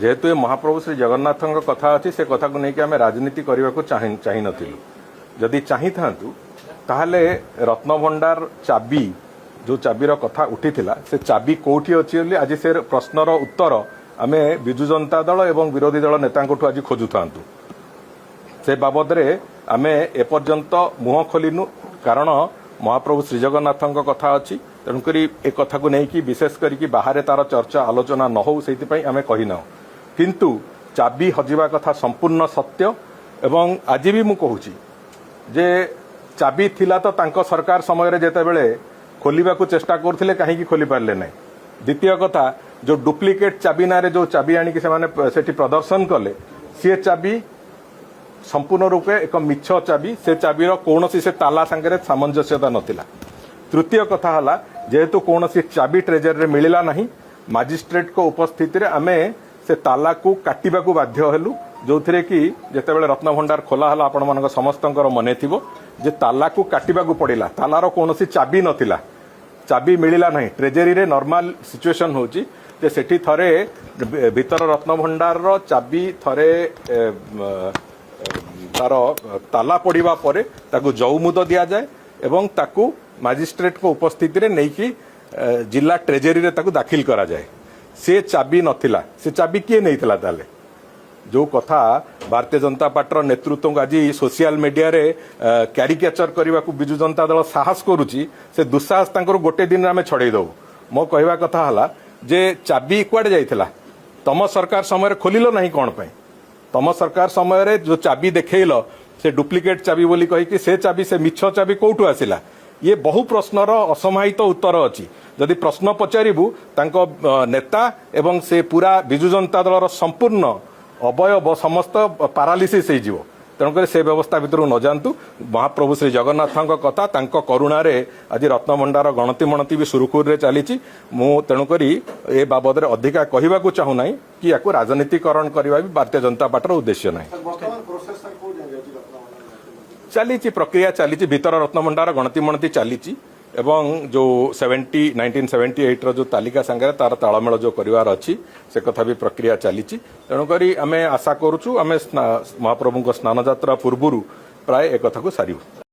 जेहेतु ये महाप्रभु श्री जगन्नाथ कथा अच्छी से कथा को लेकिन आम राजनीति करने को चाह नथिलु जदि चाही थांतु ताहले रत्नभंडार चाबी जो चाबीर कथा उठीथिला से चाबी कोठी अछि बोली आज से प्रश्नर उत्तर आमे बिजु जनता दल एवं विरोधी दल नेतांठू आज खोजु थांतु से बाबद रे आमे एपर्यंत मुह खोलिनु कारण महाप्रभु श्री जगन्नाथ कथा अच्छी तेणुकरी ए कथा को लेकिन विशेष करके बाहर तार चर्चा आलोचना न हो से आमे कहिना किंतु चाबी हजिबा कथा संपूर्ण सत्य एवं आज भी मु कहूची जे चाबी थिला तो तांको सरकार समय रे जेते बेले खोलिबा को चेष्टा करथिले काहे खोली पारले नै। द्वितीय कथा जो डुप्लिकेट चाबी नारे जो चाबी आनी कि से माने सेठी प्रदर्शन कले सी चाबी संपूर्ण रूपे एक मिछ चाबी से चाबीर कौनसी से ताला संगे सामंजस्यता नथिला। तृतीय कथा हला जेहेतु कौनसी चाबी ट्रेजर रे मिलिला नहीं मजिस्ट्रेट को उपस्थिति रे आमे से ताला को काटिबा को बाध्य हेलु जो थे कि जितेबाला रत्नभंडार खोला हला आपण मानक समस्तंकर मने थिबो जे ताला को काटिबा को पड़िला तालार कौनसी चाबी नथिला चाबी मिलिला नहीं ट्रेजरी रे नॉर्मल सिचुएशन होची जे सेठी थरे भीतर रत्नभंडार रो चाबी थरे तार ताला पड़िबा परे ताकू जौमुद दिया जाए एवं ताकू मजिस्ट्रेट को उपस्थिति रे नहीं कि जिला ट्रेजरी रे ताकू दाखिल करा जाए से चाबी नथिला से चाबी किए नहीं थिला ताले जो कथा भारतीय जनता पार्टी नेतृत्व को आज सोशल मीडिया रे क्यारिकेचर करने को बिजु जनता दल साहस करुच्ची से दुस्साहस तांकर गोटे दिन आम छड़े दो मो कहवा कथा हला जे चाबी कुआडे जाइथिला तम सरकार समय खोलिल नहीं कौन पाई तम सरकार समय रे जो चाबी देखल से डुप्लिकेट चाबी बोली कही से चाबी से मिछ चाबी कौटू आसिला ये बहु प्रश्नर असमाहित उत्तर अच्छी जदि प्रश्न पचारू तांको नेता एवं से पूरा बिजु जनता दलर संपूर्ण अवयव समस्त पारालीसीस हो तेणुक से व्यवस्था भितर न जातु महाप्रभु श्री जगन्नाथ कथा तांको करुणारे आज रत्नभंडार गणति मणति भी सुरुखुर चली तेणुक ए बाबद में अधिका कहवा चाहूना कि या राजनीतिकरण करने भी भारतीय जनता पार्टी उद्देश्य ना चली प्रक्रिया चली भीतर रत्नभंडार गणति मणति चली एवं जो 1978 जो तालिका संगे तार तालमेल जो करिवार अच्छी से कथा भी प्रक्रिया चली तेणुक आम आशा करुचु आम महाप्रभु स्नान यात्रा पूर्व प्राय एक कथा को सारू।